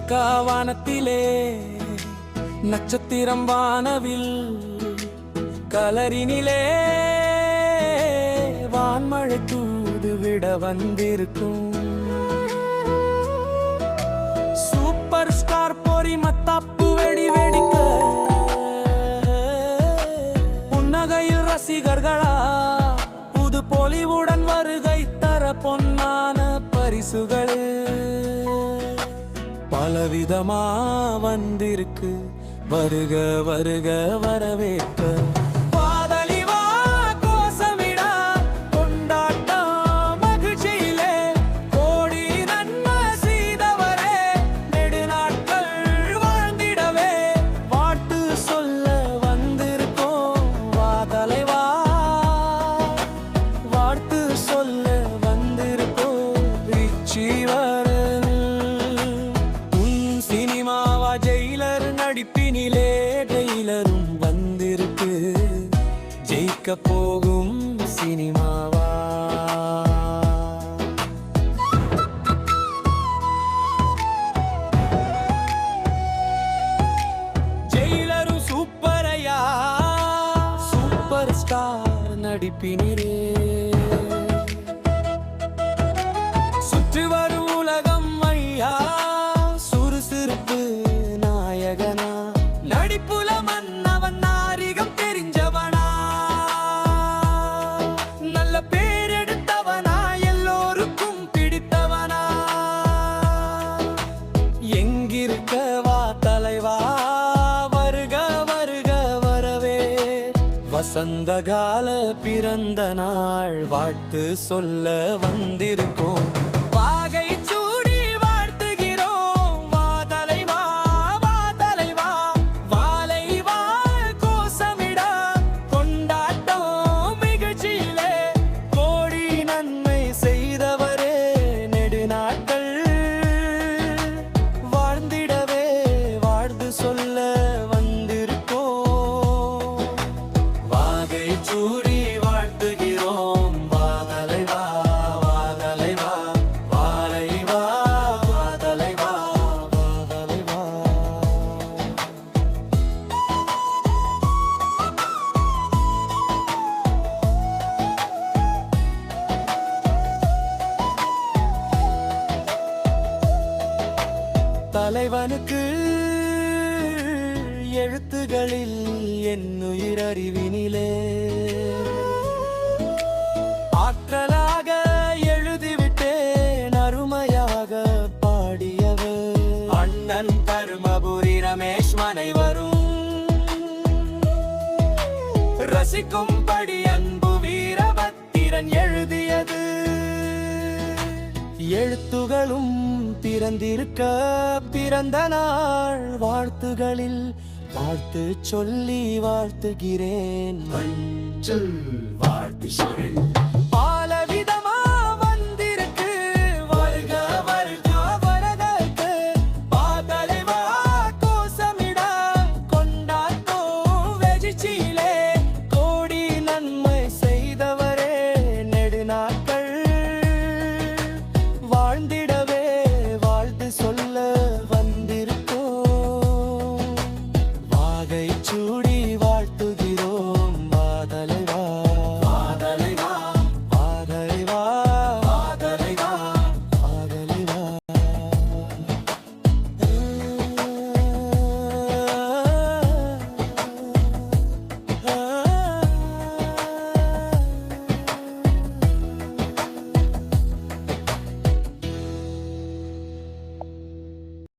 America வானத்திலே நட்சத்திரம் வானவில் கலரினிலே வான்மழை தூது விட வந்திருக்கும். சூப்பர் ஸ்டார் பொறி மத்தாப்பு வெடி வெடிக்க புன்னகையில் ரசிகர்களா புது பொலிவுடன் வருகை தர பொன்னான பரிசுகள் பலவிதமா வந்திருக்கு. வருக வருக வரவேற்க நடிப்பினிலே டெய்லரும் வந்திருக்கு. ஜெயிக்க போகும் சினிமாவா? ஜெயிலரும் சூப்பரையா சூப்பர் ஸ்டார் நடிப்பினிலே சுற்றி வரும் உலகம் ஐயா சுறுசுறுப்பு நடிப்புல மன்னவன் நாரிகம் தெரிஞ்சவனா நல்ல பேர் எடுத்தவனா எல்லோருக்கும் பிடித்தவனா எங்கிருக்கவா தலைவா வருக வருக வரவே வசந்த கால பிறந்த நாள் வாழ்த்து சொல்ல வந்திருக்கோம். வாகை சூடி வாழ்த்துகிறோம் வா தலைவா வா தலைவா வாலை வா கோசமிட கொண்டாட்டம் மிகழ்ச்சியிலே கோடி நன்மை செய்தவரே நெடுநாட்கள் வாழ்ந்திடவே வாழ்ந்து சொல்ல வந்திருக்கோம். வாகை சூடி வாழ்த்துகிறோம் வா தலைவா வா தலைவா வாலை வா வா தலைவா வா தலைவா. தலைவனுக்கு எழுத்துகளில் என்னுயிர் அறிவினிலே ஆற்றலாக எழுதிவிட்டேன் அருமையாக பாடியவர் அண்ணன் தருமபுரி ரமேஷ் மனைவரும் ரசிக்கும்படி அன்பு வீரபத்திரன் எழுதியது. எழுத்துகளும் பிறந்திருக்க பிறந்த நாள் வாழ்த்துகளில் வாழ்த்து சொல்லி வாழ்த்துகிறேன். மஞ்சள் வாழ்த்து